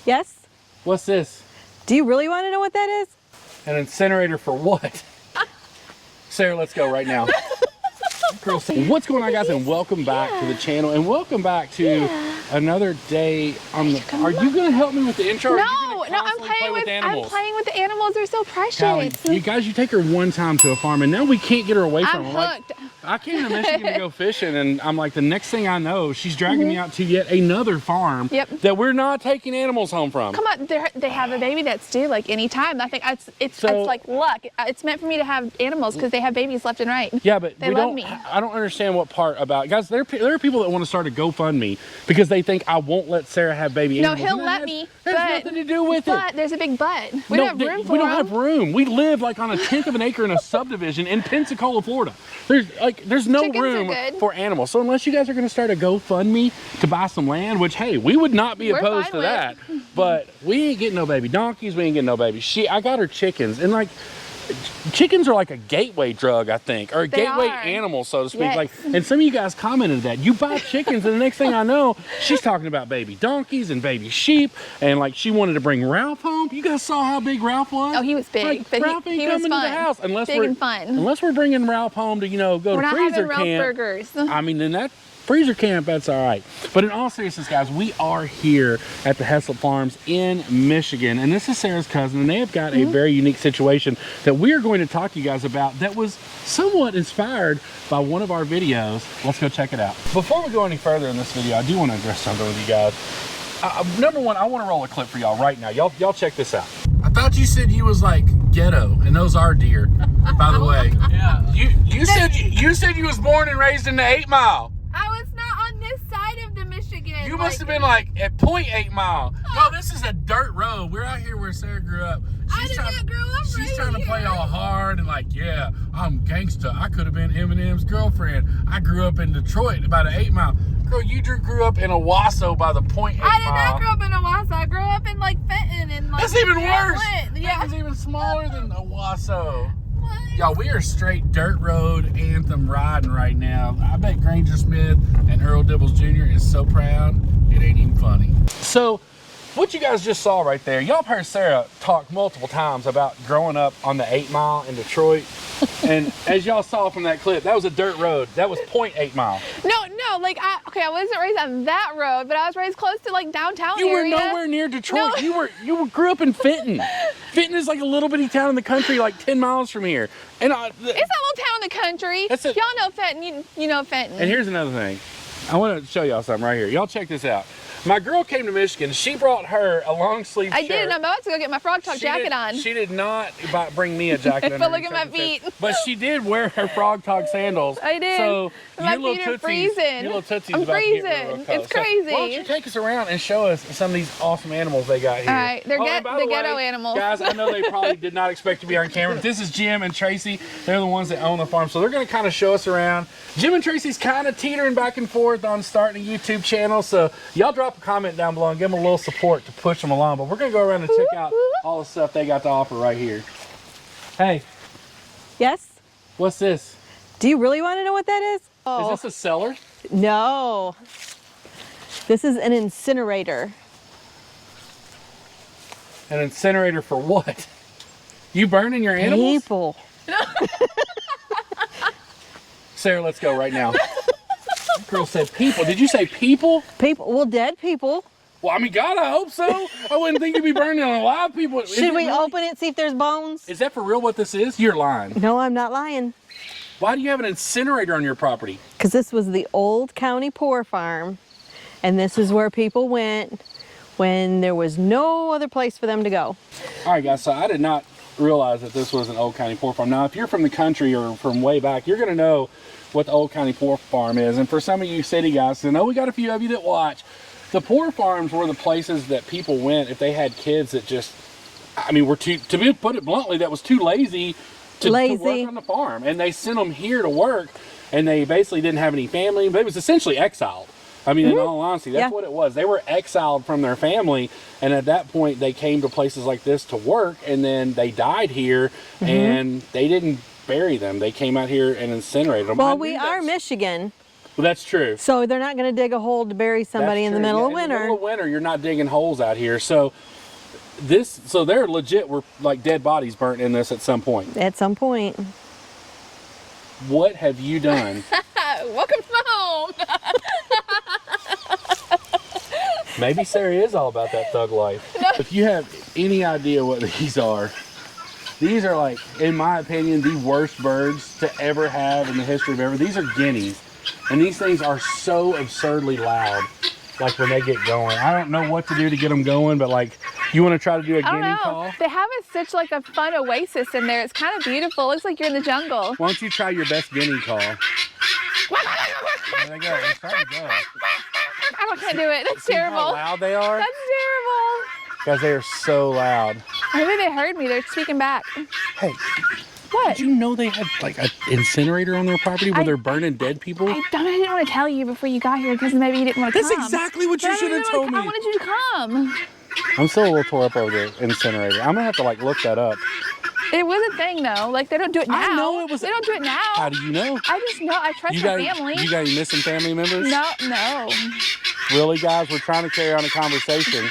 Yes? What's this? Do you really want to know what that is? An incinerator for what? Sarah, let's go right now. Girl, what's going on, guys, and welcome back to the channel, and welcome back to another day on the. Are you going to help me with the intro? No, I'm playing with animals. I'm playing with the animals. They're so precious. Callie, you guys, you take her one time to a farm, and now we can't get her away from them. I'm hooked. Like, I came to Michigan to go fishing, and I'm like, the next thing I know, she's dragging me out to yet another farm that we're not taking animals home from. Come on, they have a baby that's due like any time. I think it's like luck. It's meant for me to have animals because they have babies left and right. Yeah, but they love me. I don't understand what part about, guys. There are people that want to start a GoFundMe because they think I won't let Sarah have baby animals. No, he'll let me. There's nothing to do with it. But there's a big but. We don't have room for We don't have room. We live like on a 1/10 of an acre in a subdivision in Pensacola, Florida. There's no room for animals. So unless you guys are going to start a GoFundMe to buy some land, which, hey, we would not be opposed to that. But we ain't getting no baby donkeys. We ain't getting no baby sheep. I got her chickens. And like, chickens are like a gateway drug, I think, or a gateway animal, so to speak. Yes. Like, and some of you guys commented that you buy chickens, and the next thing I know, she's talking about baby donkeys and baby sheep, and like she wanted to bring Ralph home. You guys saw how big Ralph was? Oh, he was big, like, but Ralph ain't he was coming fun. to the house unless big and fun. Unless we're bringing Ralph home to go we're to freezer not having camp. Ralph burgers. I mean, then that freezer camp, that's all right. But in all seriousness, guys, we are here at the Hessel Farms in Michigan, and this is Sarah's cousin, and they have got a very unique situation that we are going to talk to you guys about that was somewhat inspired by one of our videos. Let's go check it out. Before we go any further in this video, I do want to address something with you guys. Number one, I want to roll a clip for y'all right now. Y'all check this out. I thought you said he was like ghetto, and those are deer, by the way. Yeah. You said you was born and raised in the 8 Mile. I was not on this side of the Michigan. You must have been like at 0.8 mile. No, this is a dirt road. We're out here where Sarah grew up. I did not grow up She's right trying to here. play all hard and like, yeah, I'm gangsta. I could have been Eminem's girlfriend. I grew up in Detroit, about an 8 Mile. Girl, you grew up in Owasso by the 0.8 mile. I did not grow up in Owasso. I grew up in like Fenton and like. That's even worse. Yeah. Fenton's even smaller than Owasso. Y'all, we are straight dirt road anthem riding right now. I bet Granger Smith and Earl Dibbles Jr. is so proud, it ain't even funny. So, what you guys just saw right there, y'all have heard Sarah talk multiple times about growing up on the 8 Mile in Detroit. And as y'all saw from that clip, that was a dirt road. That was 0.8 mile. No, like I wasn't raised on that road, but I was raised close to like downtown area. You were nowhere near Detroit. No. You grew up in Fenton. Fenton is like a little bitty town in the country, like 10 miles from here. And it's a little town in the country. Y'all know Fenton. You know Fenton. And here's another thing. I want to show y'all something right here. Y'all check this out. My girl came to Michigan. She brought her a long sleeve shirt. I did. I'm about to go get my Frog Talk jacket on. She did not bring me a jacket. But look at my feet. But she did wear her Frog Talk sandals. I did. So my feet are freezing. Your little tootsie's I'm about freezing. To get real cold. It's crazy. So why don't you take us around and show us some of these awesome animals they got here? All right, they're the ghetto animals. Guys, I know they probably did not expect to be on camera, but this is Jim and Tracy. They're the ones that own the farm, so they're going to kind of show us around. Jim and Tracy's kind of teetering back and forth on starting a YouTube channel, so y'all drop a comment down below and give them a little support to push them along. But we're going to go around and check out all the stuff they got to offer right here. Hey. Yes? What's this? Do you really want to know what that is? Oh. Is this a cellar? No. This is an incinerator. An incinerator for what? You burning your animals? People. Sarah, let's go right now. Girl said people. Did you say people? People. Well, dead people. Well, I mean, God, I hope so. I wouldn't think you'd be burning on alive people. Should we open it, see if there's bones? Is that for real what this is? You're lying. No, I'm not lying. Why do you have an incinerator on your property? Because this was the old county poor farm, and this is where people went when there was no other place for them to go. All right, guys, so I did not realize that this was an old county poor farm. Now, if you're from the country or from way back, you're going to know what the old county poor farm is. And for some of you city guys, I know we got a few of you that watch, the poor farms were the places that people went if they had kids that just, I mean, were too, to put it bluntly, that was too lazy to work on the farm. And they sent them here to work, and they basically didn't have any family. They was essentially exiled. I mean, in all honesty, that's what it was. They were exiled from their family, and at that point, they came to places like this to work, and then they died here, and they didn't bury them. They came out here and incinerated them. Well, we are Michigan, Well, that's true. So they're not going to dig a hole to bury somebody That's in the true. middle Yeah, of winter. In the middle of winter, you're not digging holes out here. So they're legit. Were like dead bodies burnt in this at some point. At some point. What have you done? Welcome home. Maybe Sarah is all about that thug life. No. If you have any idea what these are like, in my opinion, the worst birds to ever have in the history of ever. These are guineas, and these things are so absurdly loud. Like when they get going, I don't know what to do to get them going, but like, you want to try to do a I don't guinea know. call? They have such like a fun oasis in there. It's kind of beautiful. Looks like you're in the jungle. Why don't you try your best guinea call? There they go. They're starting to go. I can't do it. That's See terrible. how loud they are? That's terrible. Guys, they are so loud. Maybe they heard me. They're speaking back. Hey, What? did you know they had like an incinerator on their property where they're burning dead people? I didn't want to tell you before you got here because maybe you didn't want to come. That's exactly what you But I should have didn't told me. I wanted you to come. I'm still a little tore up over the incinerator. I'm gonna have to like look that up. It was a thing though. Like they don't do it now. I know it was. They don't do it now. How do you know? I just know. I trust my family. You got any missing family members? No. Really, guys? We're trying to carry on a conversation.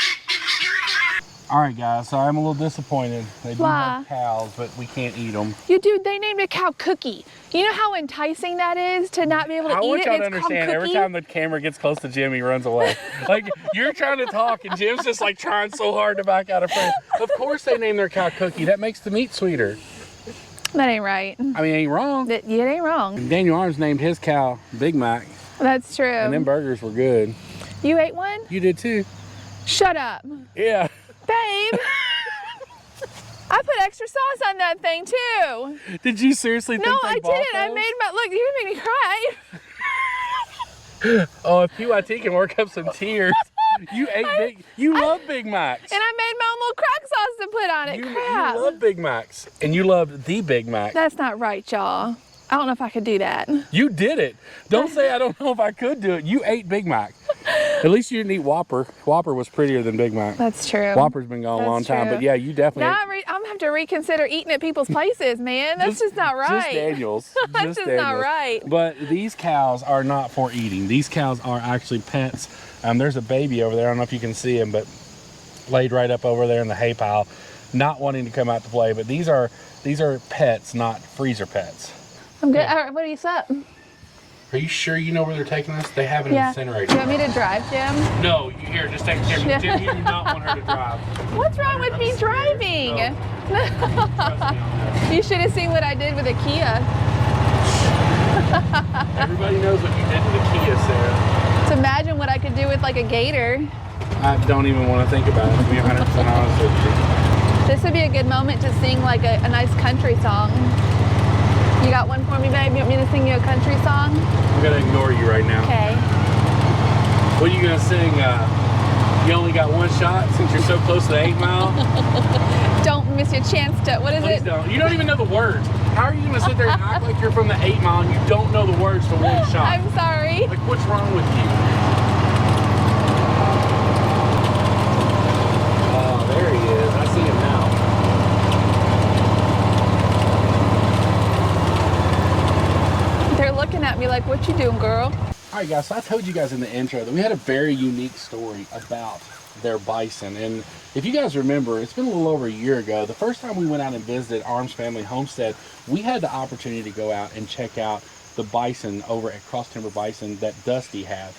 All right, guys. So I'm a little disappointed. They do Why? have cows, but we can't eat them. They named a cow Cookie. You know how enticing that is to not be able to I eat want it? y'all to It's called understand, every Cookie. time the camera gets close to Jim, he runs away. Like, you're trying to talk, and Jim's just like trying so hard to back out of frame. Of course they name their cow Cookie. That makes the meat sweeter. That ain't right. I mean, ain't wrong. It ain't wrong. Daniel Arms named his cow Big Mac, That's true. and them burgers were good. You ate one? You did too. Shut up. Yeah. Babe. I put extra sauce on that thing too. Did you seriously think No, they I bought didn't. I those? made my look. You made me cry. Oh, if PYT can work up some tears. You love Big Macs. And I made my own little crack sauce to put on it. You Crap. love Big Macs. And you love the Big Mac. That's not right, y'all. I don't know if I could do that. You did it. Don't say I don't know if I could do it. You ate Big Mac. At least you didn't eat Whopper. Whopper was prettier than Big Mac. That's true. Whopper's been gone a long time, true. but yeah, you definitely Now I'm gonna have to reconsider eating at people's places, man. That's just not right. Just Daniels. That's just not right. But these cows are not for eating. These cows are actually pets. There's a baby over there. I don't know if you can see him, but laid right up over there in the hay pile, not wanting to come out to play. But these are pets, not freezer pets. I'm good. All right, what do you sup? Are you sure you know where they're taking us? They have an incinerator. Do you want me to drive, Jim? No, you here, just take care of me. Jim, you do not want her to drive. What's wrong with me driving? No. Trust me on this. You should have seen what I did with a Kia. Everybody knows what you did to the Kia, Sarah. To imagine what I could do with like a gator. I don't even want to think about it, to be 100% honest with you. This would be a good moment to sing like a nice country song. You got one for me, babe? You want me to sing you a country song? I'm going to ignore you right now. Okay. What are you going to sing? You only got one shot since you're so close to the 8 Mile? Don't miss your chance to, what is Please it? don't. You don't even know the words. How are you going to sit there and act like you're from the 8 Mile and you don't know the words to one shot? I'm sorry. Like, what's wrong with you? Oh, there he is. I see him now. They're looking at me like, what you doing, girl? All right, guys, so I told you guys in the intro that we had a very unique story about their bison. And if you guys remember, it's been a little over a year ago. The first time we went out and visited Arms Family Homestead, we had the opportunity to go out and check out the bison over at Cross Timber Bison that Dusty had.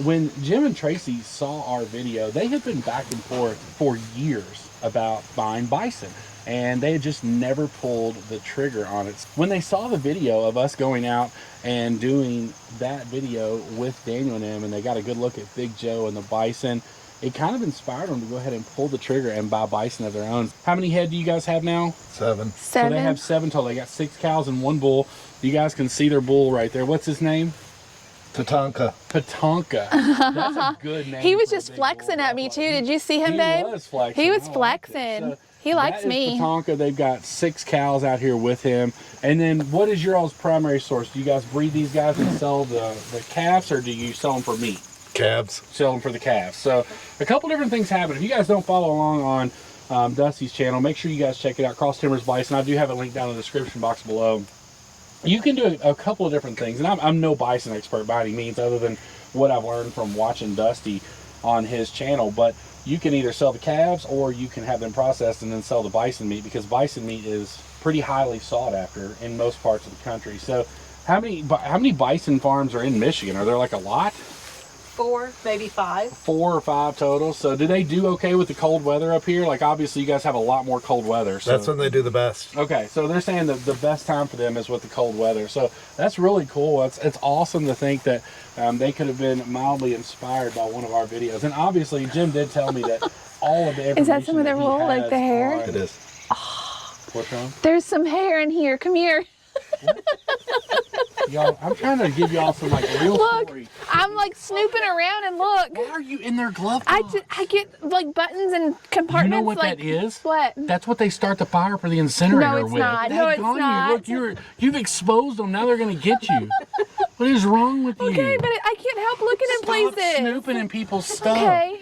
When Jim and Tracy saw our video, they had been back and forth for years about buying bison, and they had just never pulled the trigger on it. When they saw the video of us going out and doing that video with Daniel and them, and they got a good look at Big Joe and the bison, it kind of inspired them to go ahead and pull the trigger and buy bison of their own. How many head do you guys have now? 7. So they have 7 total. They got 6 cows and 1 bull. You guys can see their bull right there. What's his name? Tatanka. Patonka. That's a good name. He was for a just big flexing bull. at me too. Did you see him, He babe? was flexing. He was I liked it. flexing. So He likes that is me. Patonka. They've got 6 cows out here with him. And then what is your all's primary source? Do you guys breed these guys and sell the calves, or do you sell them for meat? Calves. Sell them for the calves. So a couple different things happen. If you guys don't follow along on Dusty's channel, make sure you guys check it out. Cross Timbers Bison. I do have a link down in the description box below. you can do a couple of different things. And I'm no bison expert by any means, other than what I've learned from watching Dusty on his channel. But you can either sell the calves or you can have them processed and then sell the bison meat, because bison meat is pretty highly sought after in most parts of the country. So how many bison farms are in Michigan? Are there like a lot? 4, maybe 5. 4 or 5 total. So do they do okay with the cold weather up here? Like, obviously you guys have a lot more cold weather. So That's when they do the best. okay, so they're saying that the best time for them is with the cold weather. So that's really cool. It's awesome to think that they could have been mildly inspired by one of our videos. And obviously Jim did tell me that all of the information Is that some of the he wool, like has the hair? on- It is. What's wrong? There's some hair in here. Come here. Y'all, I'm trying to give y'all some like real Look, story. I'm like snooping around and look. Why are you in their glove I, box? I get like buttons and You compartments. know what like, that is? What? That's what they start the fire for the incinerator No, it's with. not. No, it's Daggone you. not. Look, you've exposed them. Now they're going to get you. What is wrong with you? Okay, but I can't help looking in Stop places. snooping in people's stuff. Okay.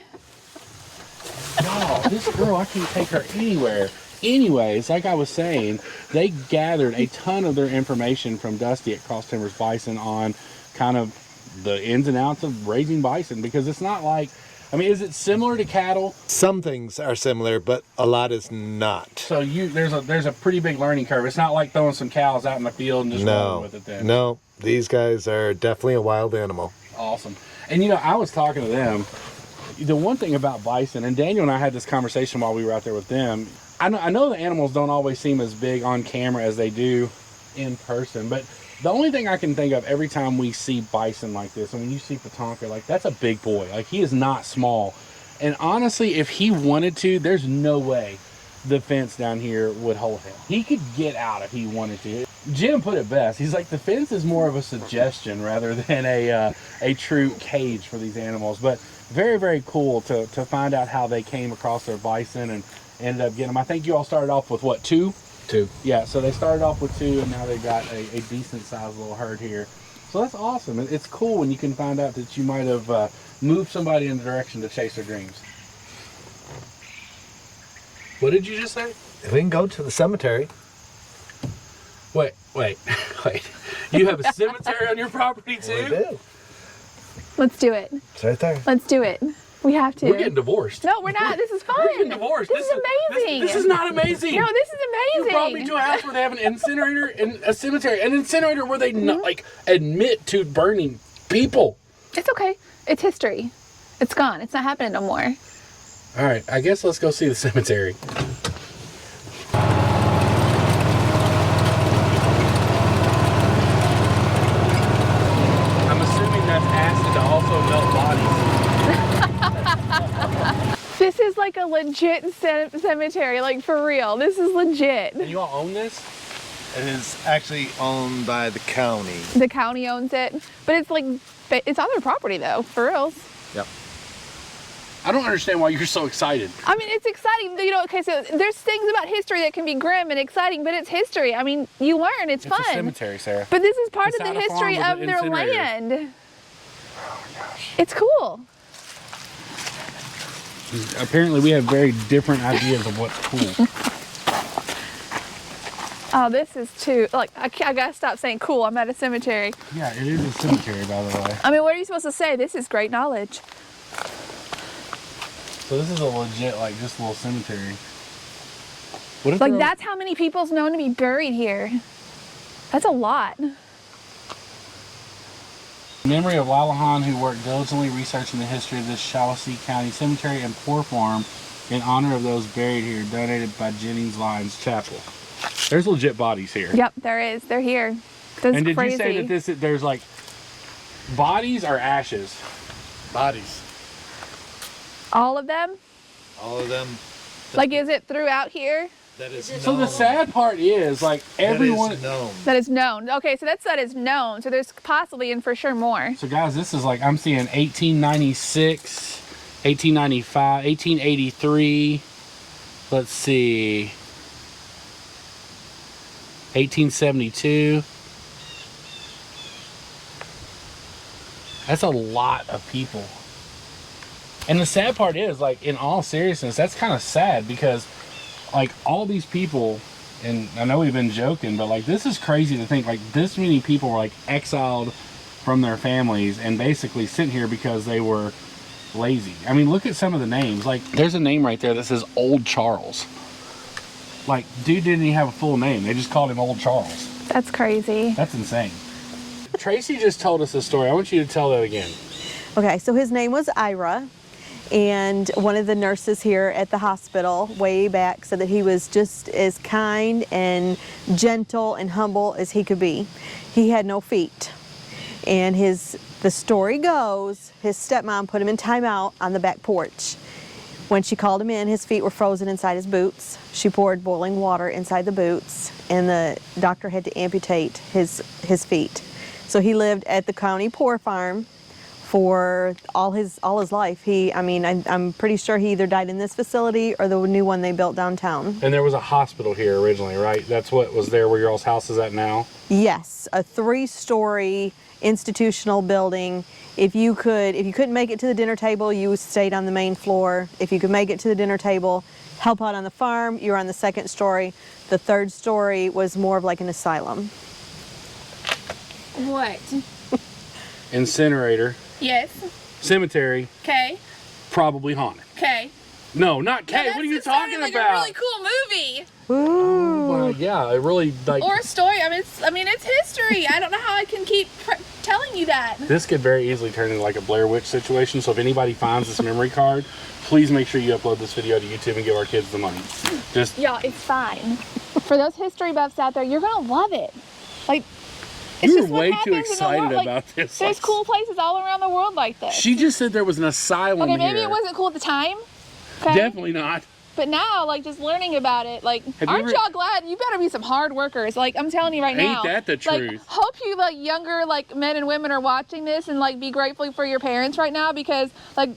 No, this girl, I can't take her anywhere. Anyways, like I was saying, they gathered a ton of their information from Dusty at Cross Timbers Bison on kind of the ins and outs of raising bison, because it's not like, I mean, is it similar to cattle? Some things are similar, but a lot is not. So there's a pretty big learning curve. It's not like throwing some cows out in the field and just rolling with it then. No, these guys are definitely a wild animal. Awesome. And I was talking to them. The one thing about bison, and Daniel and I had this conversation while we were out there with them. I know the animals don't always seem as big on camera as they do in person, but the only thing I can think of every time we see bison like this, and when you see Tatanka, like, that's a big boy. Like, he is not small. And honestly, if he wanted to, there's no way the fence down here would hold him. He could get out if he wanted to. Jim put it best. He's like, the fence is more of a suggestion rather than a true cage for these animals. But very, very cool to find out how they came across their bison and ended up getting them. I think you all started off with what, 2? 2. Yeah, so they started off with 2, and now they've got a decent sized little herd here. So that's awesome. It's cool when you can find out that you might have moved somebody in the direction to chase their dreams. What did you just say? If we can go to the cemetery. Wait. You have a cemetery on your property We too? do. Let's do it. It's right there. Let's do it. We have to. We're getting divorced. No, we're not. This is fun. We're getting divorced. This is amazing. This is not amazing. No, this is You amazing. brought me to a house where they have an incinerator and a cemetery. An incinerator where they not, like, admit to burning people. It's okay. It's history. It's gone. It's not happening no more. All right, I guess let's go see the cemetery. I'm assuming that's acid to also melt bodies. This is like a legit cemetery, like for real. This is legit. And you all own this? It is actually owned by the county. The county owns it, but it's like, it's on their property though, for reals. Yep. I don't understand why you're so excited. I mean, it's exciting. Okay, so there's things about history that can be grim and exciting, but it's history. I mean, you learn, it's fun. It's a cemetery, Sarah. But this is part It's of not the a farm history with of an their incinerator. land. Oh my gosh. It's cool. Apparently we have very different ideas of what's cool. Oh, this is too, like, I gotta stop saying cool. I'm at a cemetery. Yeah, it is a cemetery, by the way. I mean, what are you supposed to say? This is great knowledge. So this is a legit, like, just a little cemetery. What if Like, they're- that's how many people's known to be buried here. That's a lot. Memory of Lalahan, who worked diligently researching the history of this Shawessee County Cemetery and Poor Farm in honor of those buried here, donated by Jennings Lyons Chapel. There's legit bodies here. Yep, there is. They're here. That's And did crazy. you say that there's like bodies or ashes? Bodies. All of them? All of them. Like, is it throughout here? That is known. So the sad part is, like, everyone. That is known. That is known. Okay, so that is known. So there's possibly and for sure more. So guys, this is like, I'm seeing 1896, 1895, 1883. Let's see. 1872. That's a lot of people. And the sad part is, like, in all seriousness, that's kind of sad because, like, all these people And I know we've been joking, but like this is crazy to think like this many people were like exiled from their families and basically sent here because they were lazy. I mean, look at some of the names. Like there's a name right there that says Old Charles. Like dude didn't even have a full name. They just called him Old Charles. That's crazy. That's insane. Tracy just told us a story. I want you to tell that again. Okay, so his name was Ira, and one of the nurses here at the hospital way back said that he was just as kind and gentle and humble as he could be. He had no feet, and the story goes, his stepmom put him in timeout on the back porch. When she called him in, his feet were frozen inside his boots. She poured boiling water inside the boots, and the doctor had to amputate his feet. So he lived at the county poor farm for all his life. I'm pretty sure he either died in this facility or the new one they built downtown. And there was a hospital here originally, right? That's what was there where your all's house is at now? Yes, a 3-story institutional building. If you couldn't make it to the dinner table, you stayed on the main floor. If you could make it to the dinner table, help out on the farm, you were on the 2nd story. The 3rd story was more of like an asylum. What? Incinerator. Yes. Cemetery. Okay. Probably haunted. Okay. No, not Kay. What are you talking about? Like a really cool movie. Ooh. Yeah, it really like. Or a story. I mean, it's history. I don't know how I can keep telling you that. This could very easily turn into like a Blair Witch situation. So if anybody finds this memory card, please make sure you upload this video to YouTube and give our kids the money. Just. Y'all, it's fine. For those history buffs out there, you're gonna love it. Like. You were way too excited about this. There's cool places all around the world like this. She just said there was an asylum Okay, maybe here. it wasn't cool at the time. Okay? Definitely not. But now, like, just learning about it, like, aren't y'all glad? You better be some hard workers. Like, I'm telling you right now. Ain't that the truth? Like, hope you, like, younger, like, men and women are watching this and, like, be grateful for your parents right now because, like,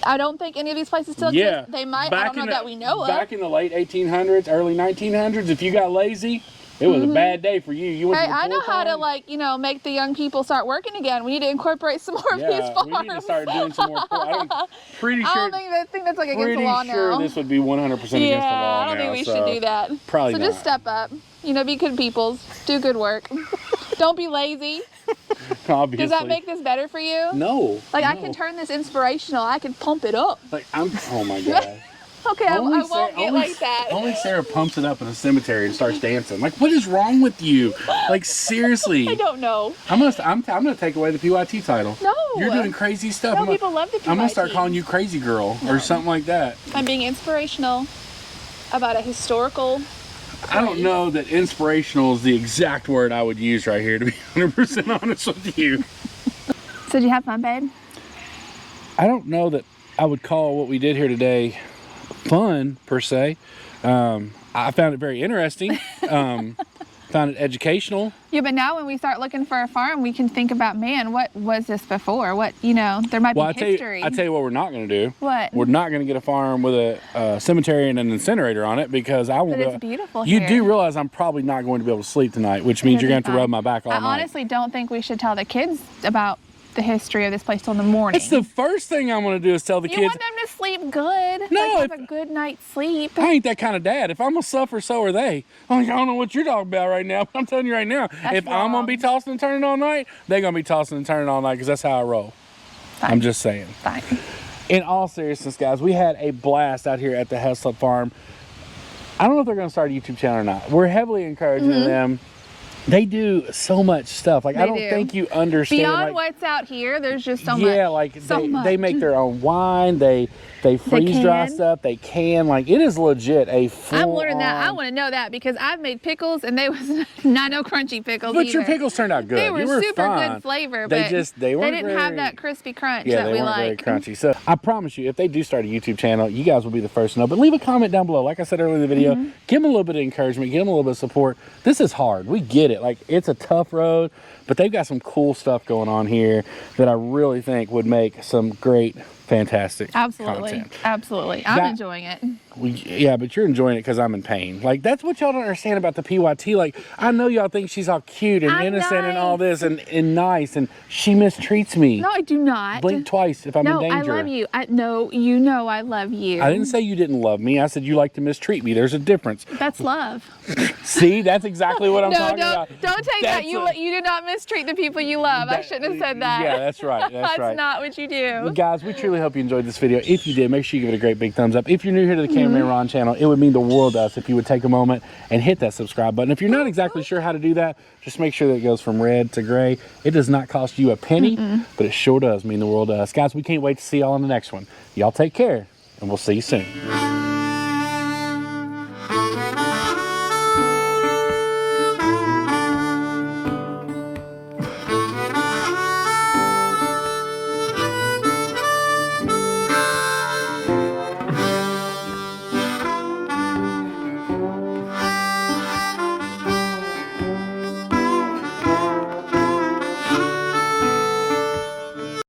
I don't think any of these places still exist. They might. I don't know that we know of. Back in the late 1800s, early 1900s, if you got lazy, it was a bad day for you. Hey, I know how to, like, you know, make the young people start working again. We need to incorporate some more of these farms. We need to start doing some more. I think that's like against the law now. Pretty sure this would be 100% against the law I don't think we should do that. Probably not. So just step up. You know, be good peoples. Do good work. Don't be lazy. Obviously. Does that make this better for you? No. Like, no. I can turn this inspirational. I can pump it up. Like, oh my God. Okay, I won't get like that. Only Sarah pumps it up in a cemetery and starts dancing. Like, what is wrong with you? Like, seriously. I don't know. I'm gonna take away the PYT title. No. You're doing crazy stuff. No, people love the PYT. I'm gonna start calling you Crazy Girl or something like that. I'm being inspirational about a historical I don't know that inspirational is the exact word I would use right here, to be 100% honest with you. So did you have fun, babe? I don't know that I would call what we did here today fun per se. I found it very interesting. Found it educational. Yeah, but now when we start looking for a farm, we can think about, man, what was this before? What, you know, there might be history. I tell you what we're not going to do. What? We're not going to get a farm with a cemetery and an incinerator on it because I will. But it's beautiful You here. do realize I'm probably not going to be able to sleep tonight, which means you're going to have to rub my back all night. I honestly don't think we should tell the kids about the history of this place till the morning. It's the first thing I'm going to do is tell the kids. You want them to sleep good. No, like, have a good night's sleep. I ain't that kind of dad. If I'm going to suffer, so are they. I don't know what you're talking about right now, but I'm telling you right now, if I'm going to be tossing and turning all night, they're going to be tossing and turning all night because that's how I roll. Fine. I'm just saying. Fine. In all seriousness, guys, we had a blast out here at the Hessel Farm. I don't know if they're going to start a YouTube channel or not. We're heavily encouraging them. They do so much stuff. Like, I don't think you understand. Beyond what's out here, there's just so much. Yeah, like they make their own wine. They freeze dry stuff. They can. Like, it is legit a full. I'm learning that. I want to know that because I've made pickles and they was not no crunchy pickles. But either. your pickles turned out good. They were super fine. good flavor. They but they didn't have that crispy crunch that we like. Very crunchy. So I promise you, if they do start a YouTube channel, you guys will be the first to know. But leave a comment down below. Like I said earlier in the video, give them a little bit of encouragement. Give them a little bit of support. This is hard. We get it. Like, it's a tough road, but they've got some cool stuff going on here that I really think would make some great fantastic Absolutely. content. Absolutely. I'm enjoying it. Yeah, but you're enjoying it because I'm in pain. Like, that's what y'all don't understand about the PYT. Like, I know y'all think she's all cute and innocent and all this and nice, and she mistreats me. No, I do not. Blink twice if I'm in danger. No, I love you. No, you know I love you. I didn't say you didn't love me. I said you like to mistreat me. There's a difference. That's love. See, that's exactly what I'm talking about. Don't take that. You do not mistreat the people you love. I shouldn't have said that. Yeah, that's right. That's right. That's not what you do. Well, guys, we truly hope you enjoyed this video. If you did, make sure you give it a great big thumbs up. If you're new here to the Cameraman Ron channel, it would mean the world to us if you would take a moment and hit that subscribe button. If you're not exactly sure how to do that, just make sure that it goes from red to gray. It does not cost you a penny, but it sure does mean the world to us. Guys, we can't wait to see y'all on the next one. Y'all take care, and we'll see you soon.